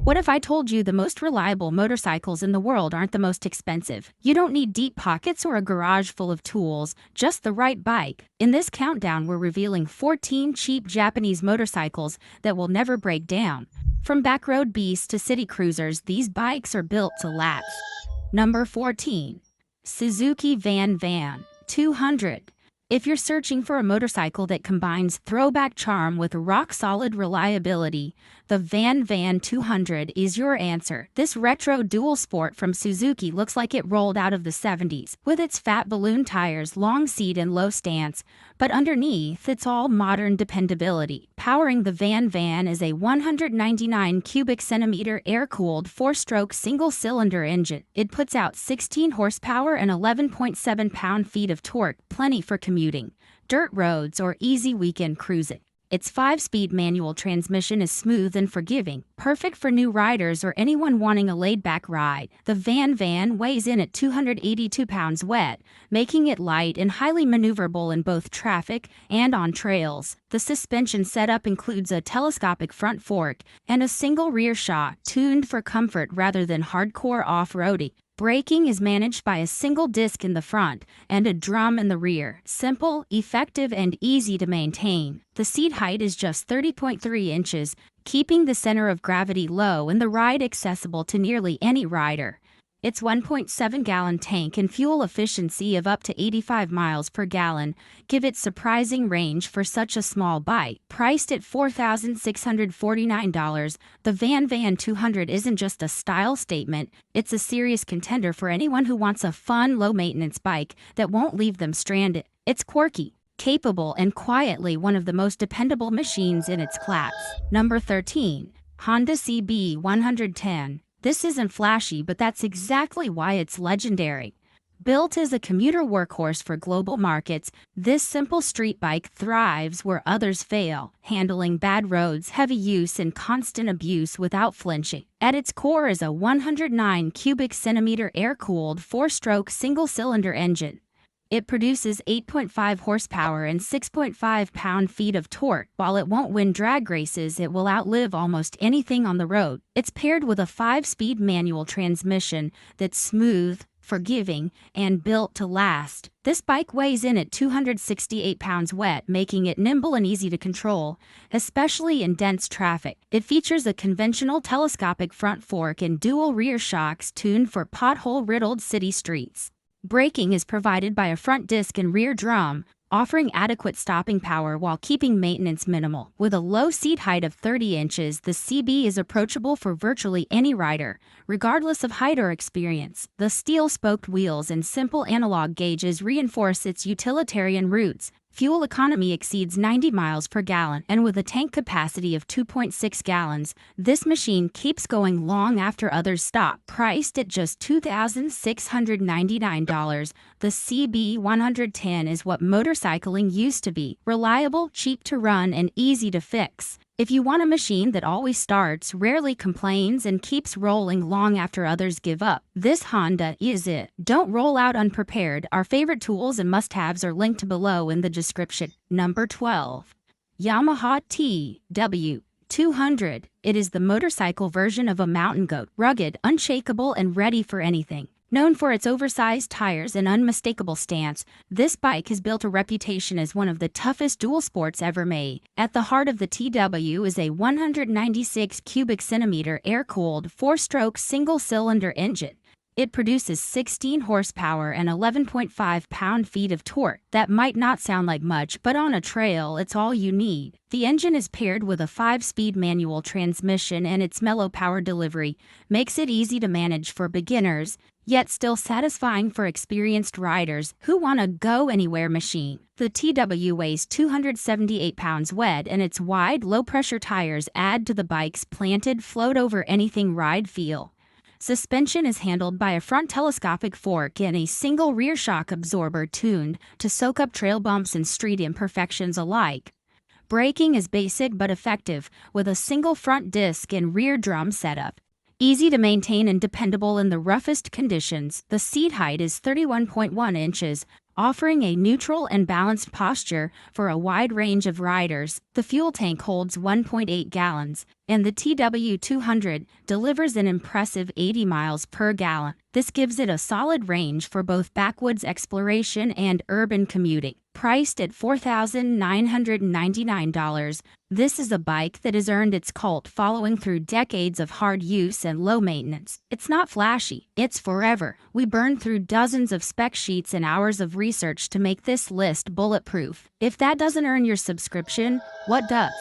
What if I told you the most reliable motorcycles in the world aren't the most expensive? You don't need deep pockets or a garage full of tools, just the right bike. In this countdown, we're revealing 14 cheap Japanese motorcycles that will never break down. From backroad beasts to city cruisers, these bikes are built to last. Number 14. Suzuki Van 200. If you're searching for a motorcycle that combines throwback charm with rock-solid reliability, the Van 200 is your answer. This retro dual sport from Suzuki looks like it rolled out of the 70s, with its fat balloon tires, long seat and low stance, but underneath it's all modern dependability. Powering the Van is a 199 cubic centimeter air-cooled 4-stroke single-cylinder engine. It puts out 16 horsepower and 11.7 pound-feet of torque, plenty for commuting, dirt roads, or easy weekend cruising. Its 5-speed manual transmission is smooth and forgiving, perfect for new riders or anyone wanting a laid-back ride. The Van weighs in at 282 pounds wet, making it light and highly maneuverable in both traffic and on trails. The suspension setup includes a telescopic front fork and a single rear shock, tuned for comfort rather than hardcore off-roading. Braking is managed by a single disc in the front and a drum in the rear. Simple, effective, and easy to maintain. The seat height is just 30.3 inches, keeping the center of gravity low and the ride accessible to nearly any rider. Its 1.7-gallon tank and fuel efficiency of up to 85 miles per gallon give it surprising range for such a small bike. Priced at $4,649, the Van 200 isn't just a style statement, it's a serious contender for anyone who wants a fun, low-maintenance bike that won't leave them stranded. It's quirky, capable, and quietly one of the most dependable machines in its class. Number 13. Honda CB110. This isn't flashy, but that's exactly why it's legendary. Built as a commuter workhorse for global markets, this simple street bike thrives where others fail, handling bad roads, heavy use, and constant abuse without flinching. At its core is a 109 cubic centimeter air-cooled 4-stroke single-cylinder engine. It produces 8.5 horsepower and 6.5 pound-feet of torque. While it won't win drag races, it will outlive almost anything on the road. It's paired with a 5-speed manual transmission that's smooth, forgiving, and built to last. This bike weighs in at 268 pounds wet, making it nimble and easy to control, especially in dense traffic. It features a conventional telescopic front fork and dual rear shocks tuned for pothole-riddled city streets. Braking is provided by a front disc and rear drum, offering adequate stopping power while keeping maintenance minimal. With a low seat height of 30 inches, the CB is approachable for virtually any rider, regardless of height or experience. The steel-spoked wheels and simple analog gauges reinforce its utilitarian roots. Fuel economy exceeds 90 miles per gallon, and with a tank capacity of 2.6 gallons, this machine keeps going long after others stop. Priced at just $2,699, the CB110 is what motorcycling used to be: reliable, cheap to run, and easy to fix. If you want a machine that always starts, rarely complains, and keeps rolling long after others give up, this Honda is it. Don't roll out unprepared. Our favorite tools and must-haves are linked below in the description. Number 12. Yamaha TWW200. It is the motorcycle version of a mountain goat, rugged, unshakable, and ready for anything. Known for its oversized tires and unmistakable stance, this bike has built a reputation as one of the toughest dual sports ever made. At the heart of the TW is a 196 cubic centimeter air-cooled 4-stroke single-cylinder engine. It produces 16 horsepower and 11.5 pound-feet of torque. That might not sound like much, but on a trail, it's all you need. The engine is paired with a 5-speed manual transmission, and its mellow power delivery makes it easy to manage for beginners, yet still satisfying for experienced riders who want a go-anywhere machine. The TW weighs 278 pounds wet, and its wide, low-pressure tires add to the bike's planted, float-over-anything ride feel. Suspension is handled by a front telescopic fork and a single rear shock absorber tuned to soak up trail bumps and street imperfections alike. Braking is basic but effective, with a single front disc and rear drum setup. Easy to maintain and dependable in the roughest conditions, the seat height is 31.1 inches, offering a neutral and balanced posture for a wide range of riders. The fuel tank holds 1.8 gallons, and the TW200 delivers an impressive 80 miles per gallon. This gives it a solid range for both backwoods exploration and urban commuting. Priced at $4,999, this is a bike that has earned its cult following through decades of hard use and low maintenance. It's not flashy, it's forever. We burned through dozens of spec sheets and hours of research to make this list bulletproof. If that doesn't earn your subscription, what does?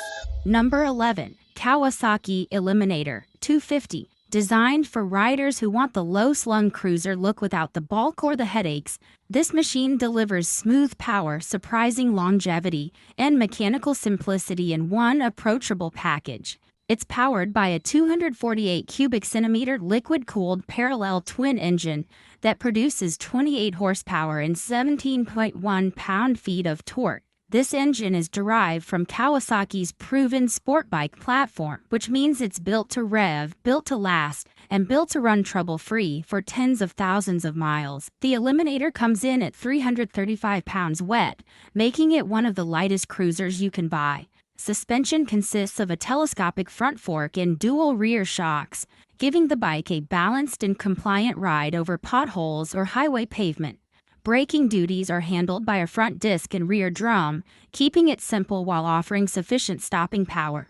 Number 11. Kawasaki Eliminator 250. Designed for riders who want the low-slung cruiser look without the bulk or the headaches, this machine delivers smooth power, surprising longevity, and mechanical simplicity in one approachable package. It's powered by a 248 cubic centimeter liquid-cooled parallel twin engine that produces 28 horsepower and 17.1 pound-feet of torque. This engine is derived from Kawasaki's proven sport bike platform, which means it's built to rev, built to last, and built to run trouble-free for tens of thousands of miles. The Eliminator comes in at 335 pounds wet, making it one of the lightest cruisers you can buy. Suspension consists of a telescopic front fork and dual rear shocks, giving the bike a balanced and compliant ride over potholes or highway pavement. Braking duties are handled by a front disc and rear drum, keeping it simple while offering sufficient stopping power.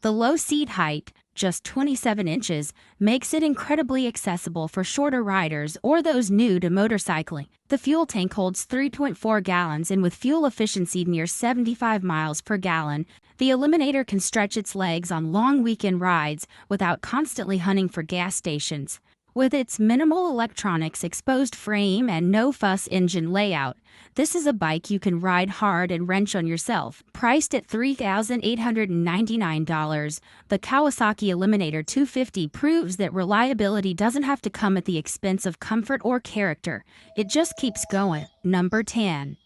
The low seat height, just 27 inches, makes it incredibly accessible for shorter riders or those new to motorcycling. The fuel tank holds 3.4 gallons, and with fuel efficiency near 75 miles per gallon, the Eliminator can stretch its legs on long weekend rides without constantly hunting for gas stations. With its minimal electronics, exposed frame, and no-fuss engine layout, this is a bike you can ride hard and wrench on yourself. Priced at $3,899, the Kawasaki Eliminator 250 proves that reliability doesn't have to come at the expense of comfort or character. It just keeps going. Number 10.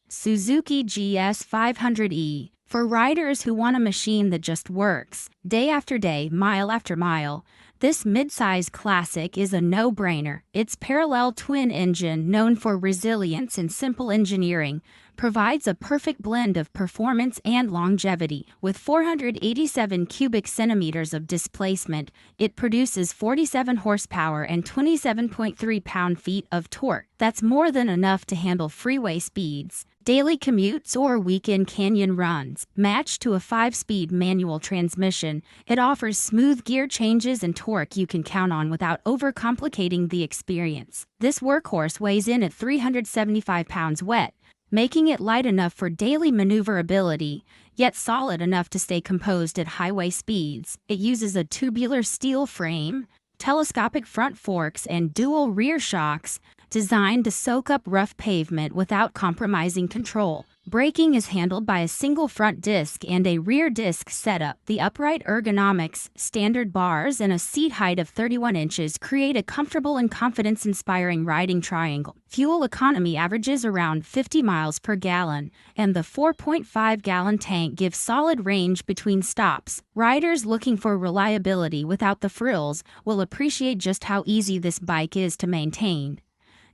Suzuki GS500E. For riders who want a machine that just works, day after day, mile after mile, this mid-size classic is a no-brainer. Its parallel twin engine, known for resilience and simple engineering, provides a perfect blend of performance and longevity. With 487 cubic centimeters of displacement, it produces 47 horsepower and 27.3 pound-feet of torque. That's more than enough to handle freeway speeds, daily commutes, or weekend canyon runs. Matched to a 5-speed manual transmission, it offers smooth gear changes and torque you can count on without overcomplicating the experience. This workhorse weighs in at 375 pounds wet, making it light enough for daily maneuverability, yet solid enough to stay composed at highway speeds. It uses a tubular steel frame, telescopic front forks, and dual rear shocks, designed to soak up rough pavement without compromising control. Braking is handled by a single front disc and a rear disc setup. The upright ergonomics, standard bars, and a seat height of 31 inches create a comfortable and confidence-inspiring riding triangle. Fuel economy averages around 50 miles per gallon, and the 4.5-gallon tank gives solid range between stops. Riders looking for reliability without the frills will appreciate just how easy this bike is to maintain.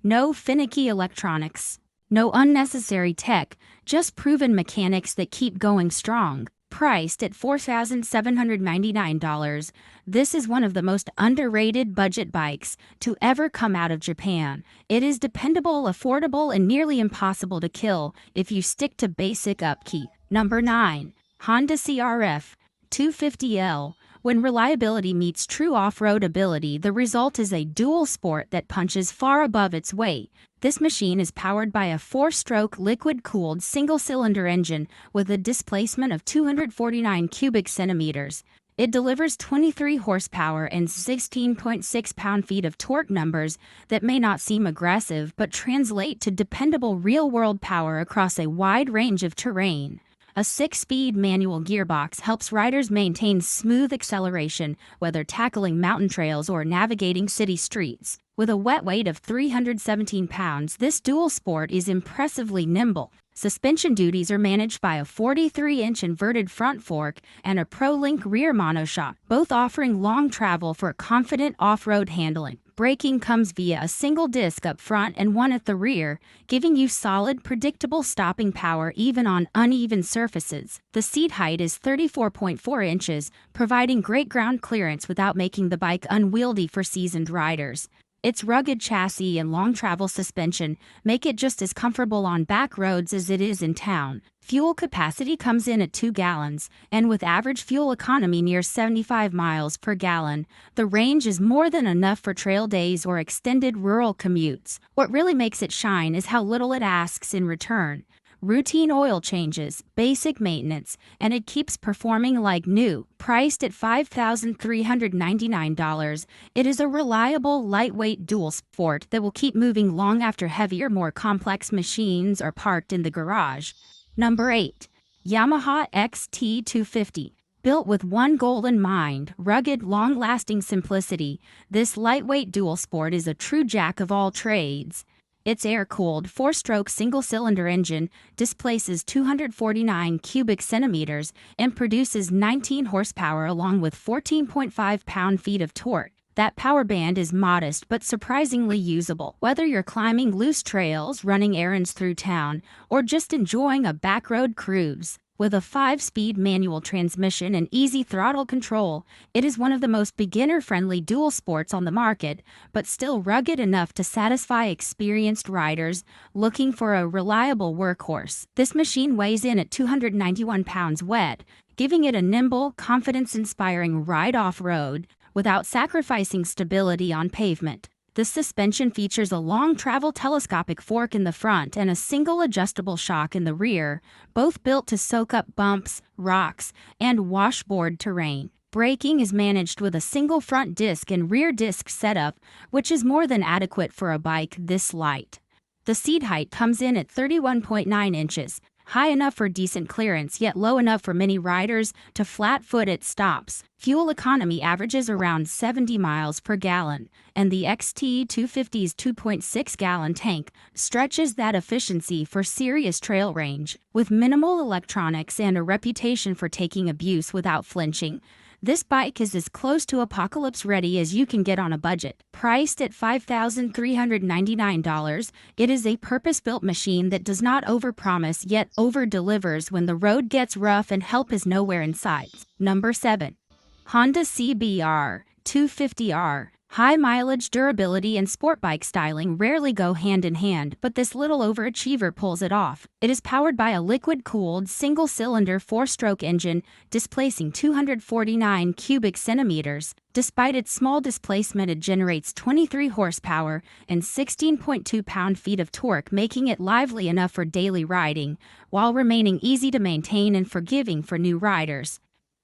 No finicky electronics, no unnecessary tech, just proven mechanics that keep going strong. Priced at $4,799, this is one of the most underrated budget bikes to ever come out of Japan. It is dependable, affordable, and nearly impossible to kill if you stick to basic upkeep. Number 9. Honda CRF 250L. When reliability meets true off-road ability, the result is a dual sport that punches far above its weight. This machine is powered by a 4-stroke liquid-cooled single-cylinder engine with a displacement of 249 cubic centimeters. It delivers 23 horsepower and 16.6 pound-feet of torque, numbers that may not seem aggressive but translate to dependable real-world power across a wide range of terrain. A 6-speed manual gearbox helps riders maintain smooth acceleration, whether tackling mountain trails or navigating city streets. With a wet weight of 317 pounds, this dual sport is impressively nimble. Suspension duties are managed by a 43-inch inverted front fork and a ProLink rear monoshock, both offering long travel for confident off-road handling. Braking comes via a single disc up front and one at the rear, giving you solid, predictable stopping power even on uneven surfaces. The seat height is 34.4 inches, providing great ground clearance without making the bike unwieldy for seasoned riders. Its rugged chassis and long travel suspension make it just as comfortable on back roads as it is in town. Fuel capacity comes in at 2 gallons, and with average fuel economy near 75 miles per gallon, the range is more than enough for trail days or extended rural commutes. What really makes it shine is how little it asks in return. Routine oil changes, basic maintenance, and it keeps performing like new. Priced at $5,399, it is a reliable, lightweight dual sport that will keep moving long after heavier, more complex machines are parked in the garage. Number 8. Yamaha XT250. Built with one goal in mind, rugged, long-lasting simplicity, this lightweight dual sport is a true jack of all trades. Its air-cooled, 4-stroke single-cylinder engine displaces 249 cubic centimeters and produces 19 horsepower along with 14.5 pound-feet of torque. That power band is modest but surprisingly usable. Whether you're climbing loose trails, running errands through town, or just enjoying a backroad cruise, with a 5-speed manual transmission and easy throttle control, it is one of the most beginner-friendly dual sports on the market, but still rugged enough to satisfy experienced riders looking for a reliable workhorse. This machine weighs in at 291 pounds wet, giving it a nimble, confidence-inspiring ride off-road without sacrificing stability on pavement. The suspension features a long travel telescopic fork in the front and a single adjustable shock in the rear, both built to soak up bumps, rocks, and washboard terrain. Braking is managed with a single front disc and rear disc setup, which is more than adequate for a bike this light. The seat height comes in at 31.9 inches, high enough for decent clearance yet low enough for many riders to flat-foot at stops. Fuel economy averages around 70 miles per gallon, and the XT250's 2.6-gallon tank stretches that efficiency for serious trail range. With minimal electronics and a reputation for taking abuse without flinching, this bike is as close to apocalypse-ready as you can get on a budget. Priced at $5,399, it is a purpose-built machine that does not overpromise yet over-delivers when the road gets rough and help is nowhere in sight. Number 7. Honda CBR 250R. High mileage, durability, and sport bike styling rarely go hand in hand, but this little overachiever pulls it off. It is powered by a liquid-cooled, single-cylinder 4-stroke engine, displacing 249 cubic centimeters. Despite its small displacement, it generates 23 horsepower and 16.2 pound-feet of torque, making it lively enough for daily riding, while remaining easy to maintain and forgiving for new riders.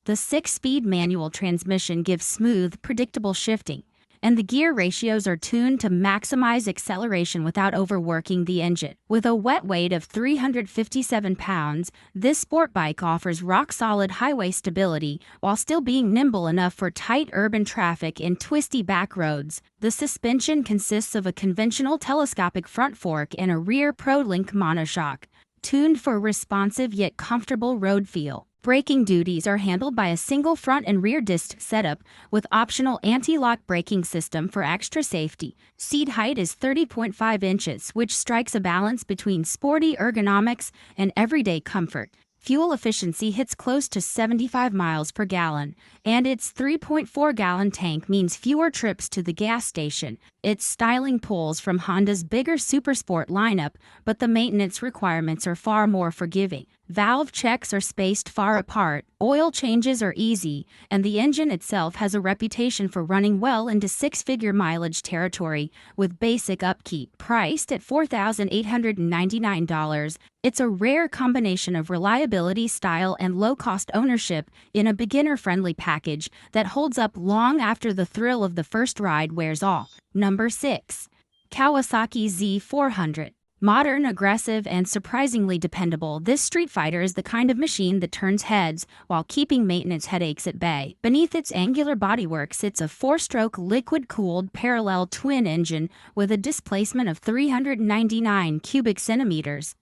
The 6-speed manual transmission gives smooth, predictable shifting, and the gear ratios are tuned to maximize acceleration without overworking the engine. With a wet weight of 357 pounds, this sport bike offers rock-solid highway stability while still being nimble enough for tight urban traffic and twisty back roads. The suspension consists of a conventional telescopic front fork and a rear ProLink monoshock, tuned for responsive yet comfortable road feel. Braking duties are handled by a single front and rear disc setup with optional anti-lock braking system for extra safety. Seat height is 30.5 inches, which strikes a balance between sporty ergonomics and everyday comfort. Fuel efficiency hits close to 75 miles per gallon, and its 3.4-gallon tank means fewer trips to the gas station. Its styling pulls from Honda's bigger Supersport lineup, but the maintenance requirements are far more forgiving. Valve checks are spaced far apart, oil changes are easy, and the engine itself has a reputation for running well into 6-figure mileage territory with basic upkeep. Priced at $4,899, it's a rare combination of reliability, style, and low-cost ownership in a beginner-friendly package that holds up long after the thrill of the first ride wears off. Number 6. Kawasaki Z400. Modern, aggressive, and surprisingly dependable, this street fighter is the kind of machine that turns heads while keeping maintenance headaches at bay. Beneath its angular bodywork sits a 4-stroke liquid-cooled parallel twin engine with a displacement of 399 cubic centimeters.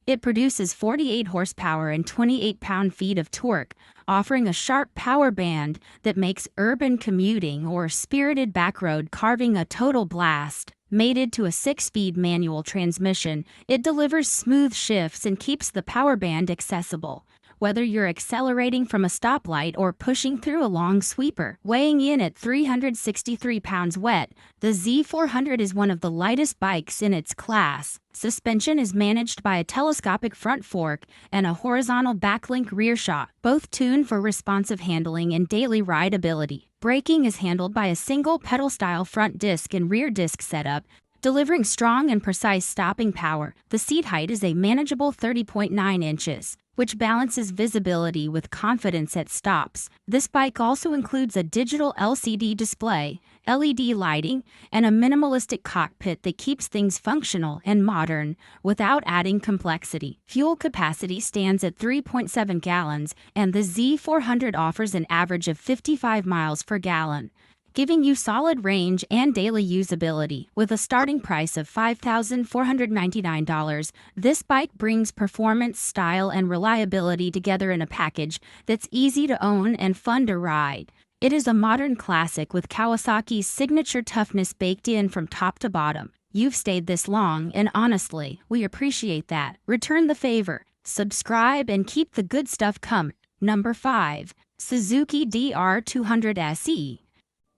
It produces 48 horsepower and 28 pound-feet of torque, offering a sharp power band that makes urban commuting or spirited backroad carving a total blast. Mated to a 6-speed manual transmission, it delivers smooth shifts and keeps the power band accessible. Whether you're accelerating from a stoplight or pushing through a long sweeper. Weighing in at 363 pounds wet, the Z400 is one of the lightest bikes in its class. Suspension is managed by a telescopic front fork and a horizontal backlink rear shock, both tuned for responsive handling and daily rideability. Braking is handled by a single pedal-style front disc and rear disc setup, delivering strong and precise stopping power. The seat height is a manageable 30.9 inches, which balances visibility with confidence at stops. This bike also includes a digital LCD display, LED lighting, and a minimalistic cockpit that keeps things functional and modern without adding complexity. Fuel capacity stands at 3.7 gallons, and the Z400 offers an average of 55 miles per gallon, giving you solid range and daily usability. With a starting price of $5,499, this bike brings performance, style, and reliability together in a package that's easy to own and fun to ride. It is a modern classic with Kawasaki's signature toughness baked in from top to bottom. You've stayed this long, and honestly, we appreciate that. Return the favor, subscribe, and keep the good stuff coming. Number 5. Suzuki DR200SE.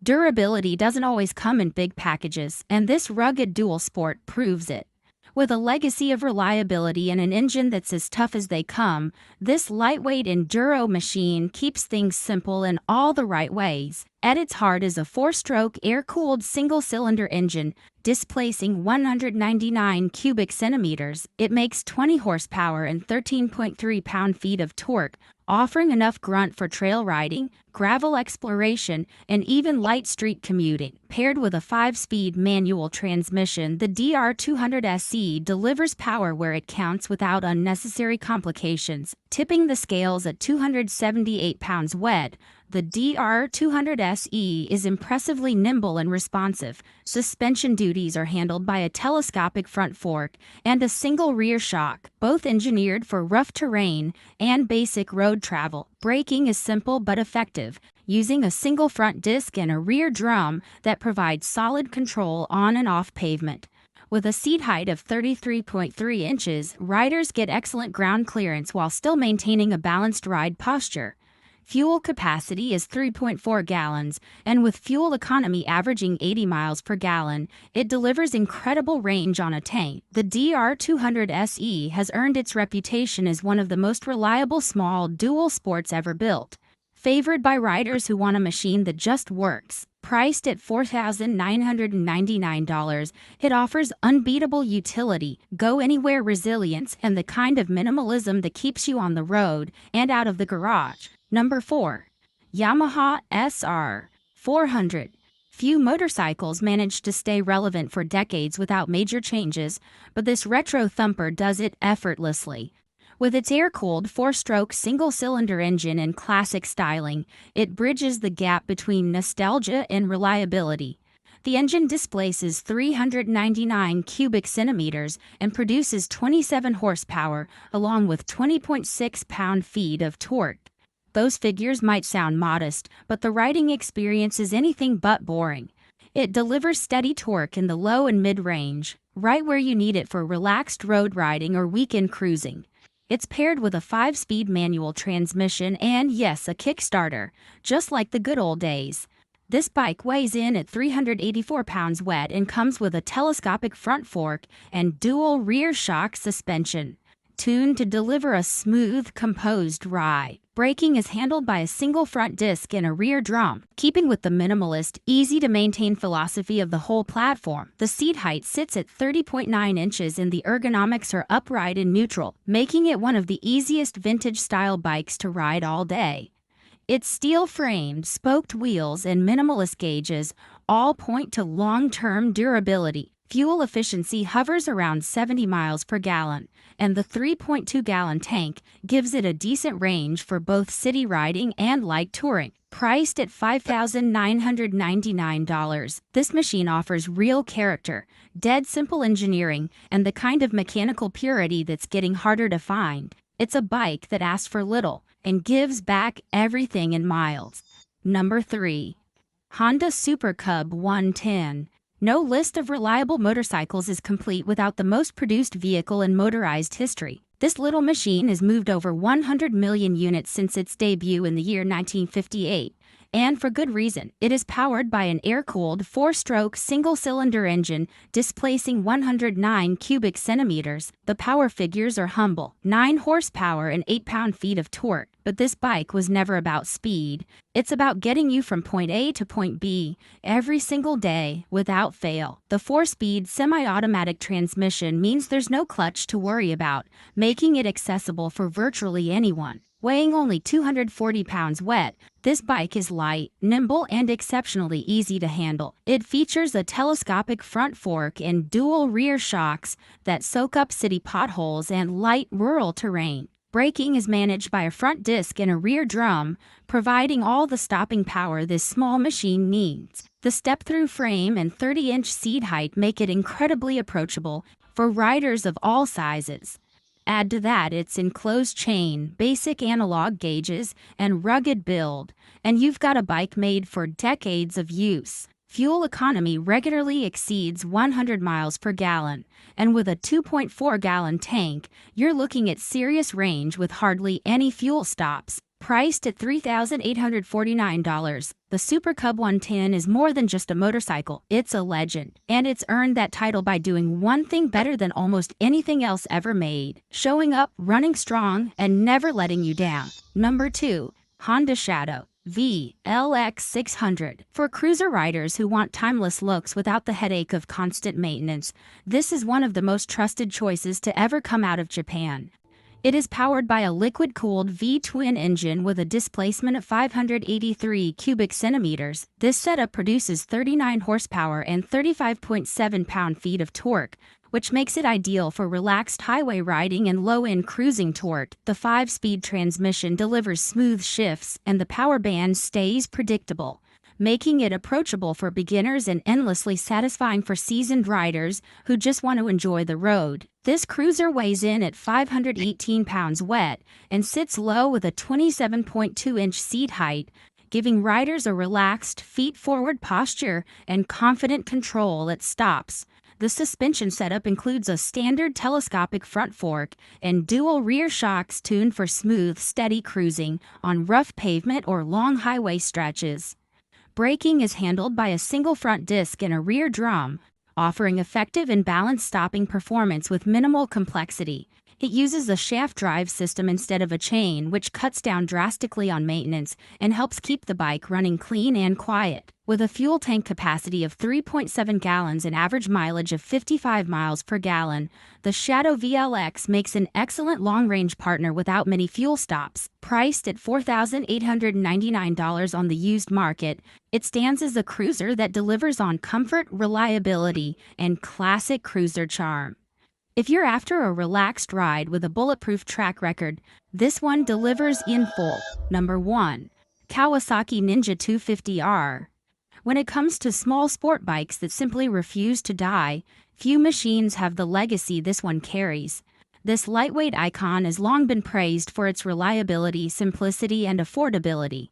Durability doesn't always come in big packages, and this rugged dual sport proves it. With a legacy of reliability and an engine that's as tough as they come, this lightweight enduro machine keeps things simple in all the right ways. At its heart is a 4-stroke air-cooled single-cylinder engine, displacing 199 cubic centimeters. It makes 20 horsepower and 13.3 pound-feet of torque, offering enough grunt for trail riding, gravel exploration, and even light street commuting. Paired with a 5-speed manual transmission, the DR200SE delivers power where it counts without unnecessary complications. Tipping the scales at 278 pounds wet, the DR200SE is impressively nimble and responsive. Suspension duties are handled by a telescopic front fork and a single rear shock, both engineered for rough terrain and basic road travel. Braking is simple but effective, using a single front disc and a rear drum that provides solid control on and off pavement. With a seat height of 33.3 inches, riders get excellent ground clearance while still maintaining a balanced ride posture. Fuel capacity is 3.4 gallons, and with fuel economy averaging 80 miles per gallon, it delivers incredible range on a tank. The DR200SE has earned its reputation as one of the most reliable small dual sports ever built. Favored by riders who want a machine that just works. Priced at $4,999, it offers unbeatable utility, go-anywhere resilience, and the kind of minimalism that keeps you on the road and out of the garage. Number 4. Yamaha SR400. Few motorcycles manage to stay relevant for decades without major changes, but this retro thumper does it effortlessly. With its air-cooled 4-stroke single-cylinder engine and classic styling, it bridges the gap between nostalgia and reliability. The engine displaces 399 cubic centimeters and produces 27 horsepower, along with 20.6 pound-feet of torque. Those figures might sound modest, but the riding experience is anything but boring. It delivers steady torque in the low and mid-range, right where you need it for relaxed road riding or weekend cruising. It's paired with a 5-speed manual transmission and, yes, a kickstarter, just like the good old days. This bike weighs in at 384 pounds wet and comes with a telescopic front fork and dual rear shock suspension, tuned to deliver a smooth, composed ride. Braking is handled by a single front disc and a rear drum, keeping with the minimalist, easy-to-maintain philosophy of the whole platform. The seat height sits at 30.9 inches and the ergonomics are upright and neutral, making it one of the easiest vintage-style bikes to ride all day. Its steel-framed, spoked wheels and minimalist gauges all point to long-term durability. Fuel efficiency hovers around 70 miles per gallon, and the 3.2-gallon tank gives it a decent range for both city riding and light touring. Priced at $5,999, this machine offers real character, dead simple engineering, and the kind of mechanical purity that's getting harder to find. It's a bike that asks for little and gives back everything in miles. Number 3. Honda Super Cub 110. No list of reliable motorcycles is complete without the most produced vehicle in motorized history. This little machine has moved over 100 million units since its debut in the year 1958. And for good reason. It is powered by an air-cooled 4-stroke single-cylinder engine displacing 109 cubic centimeters. The power figures are humble, 9 horsepower and 8 pound-feet of torque. But this bike was never about speed. It's about getting you from point A to point B every single day without fail. The 4-speed semi-automatic transmission means there's no clutch to worry about, making it accessible for virtually anyone. Weighing only 240 pounds wet, this bike is light, nimble, and exceptionally easy to handle. It features a telescopic front fork and dual rear shocks that soak up city potholes and light rural terrain. Braking is managed by a front disc and a rear drum, providing all the stopping power this small machine needs. The step-through frame and 30-inch seat height make it incredibly approachable for riders of all sizes. Add to that its enclosed chain, basic analog gauges, and rugged build, and you've got a bike made for decades of use. Fuel economy regularly exceeds 100 miles per gallon, and with a 2.4-gallon tank, you're looking at serious range with hardly any fuel stops. Priced at $3,849, the Super Cub 110 is more than just a motorcycle, it's a legend. And it's earned that title by doing one thing better than almost anything else ever made: showing up, running strong, and never letting you down. Number 2. Honda Shadow VLX600. For cruiser riders who want timeless looks without the headache of constant maintenance, this is one of the most trusted choices to ever come out of Japan. It is powered by a liquid-cooled V-twin engine with a displacement of 583 cubic centimeters. This setup produces 39 horsepower and 35.7 pound-feet of torque, which makes it ideal for relaxed highway riding and low-end cruising torque. The 5-speed transmission delivers smooth shifts, and the power band stays predictable, making it approachable for beginners and endlessly satisfying for seasoned riders who just want to enjoy the road. This cruiser weighs in at 518 pounds wet and sits low with a 27.2-inch seat height, giving riders a relaxed, feet-forward posture and confident control at stops. The suspension setup includes a standard telescopic front fork and dual rear shocks tuned for smooth, steady cruising on rough pavement or long highway stretches. Braking is handled by a single front disc and a rear drum, offering effective and balanced stopping performance with minimal complexity. It uses a shaft drive system instead of a chain, which cuts down drastically on maintenance and helps keep the bike running clean and quiet. With a fuel tank capacity of 3.7 gallons and average mileage of 55 miles per gallon, the Shadow VLX makes an excellent long-range partner without many fuel stops. Priced at $4,899 on the used market, it stands as a cruiser that delivers on comfort, reliability, and classic cruiser charm. If you're after a relaxed ride with a bulletproof track record, this one delivers in full. Number 1. Kawasaki Ninja 250R. When it comes to small sport bikes that simply refuse to die, few machines have the legacy this one carries. This lightweight icon has long been praised for its reliability, simplicity, and affordability.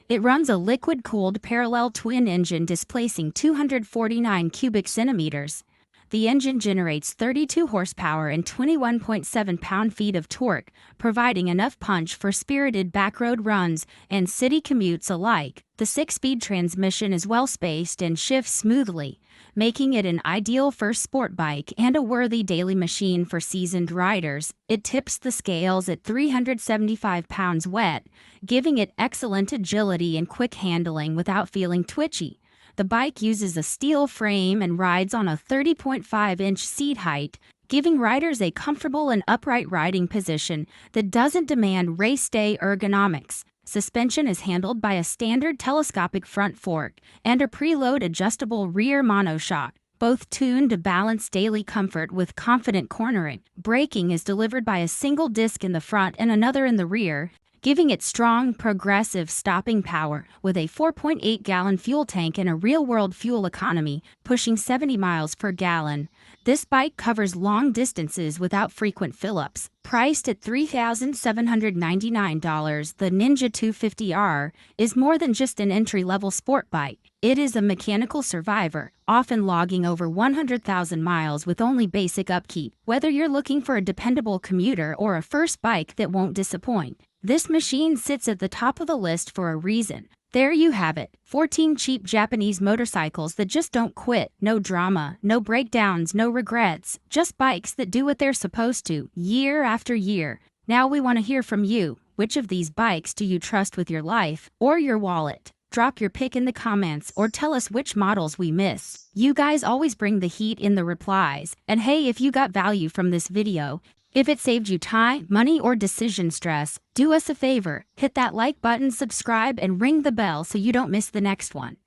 It runs a liquid-cooled parallel twin engine displacing 249 cubic centimeters. The engine generates 32 horsepower and 21.7 pound-feet of torque, providing enough punch for spirited backroad runs and city commutes alike. The 6-speed transmission is well-spaced and shifts smoothly, making it an ideal first sport bike and a worthy daily machine for seasoned riders. It tips the scales at 375 pounds wet, giving it excellent agility and quick handling without feeling twitchy. The bike uses a steel frame and rides on a 30.5-inch seat height, giving riders a comfortable and upright riding position that doesn't demand race day ergonomics. Suspension is handled by a standard telescopic front fork and a preload adjustable rear monoshock. both tuned to balance daily comfort with confident cornering. Braking is delivered by a single disc in the front and another in the rear, giving it strong, progressive stopping power with a 4.8-gallon fuel tank and a real-world fuel economy, pushing 70 miles per gallon. This bike covers long distances without frequent fill-ups. Priced at $3,799, the Ninja 250R is more than just an entry-level sport bike. It is a mechanical survivor, often logging over 100,000 miles with only basic upkeep. Whether you're looking for a dependable commuter or a first bike that won't disappoint, this machine sits at the top of the list for a reason. There you have it, 14 cheap Japanese motorcycles that just don't quit. No drama, no breakdowns, no regrets, just bikes that do what they're supposed to, year after year. Now we want to hear from you. Which of these bikes do you trust with your life or your wallet? Drop your pick in the comments or tell us which models we miss. You guys always bring the heat in the replies. And hey, if you got value from this video, if it saved you time, money, or decision stress, do us a favor, hit that like button, subscribe, and ring the bell so you don't miss the next one.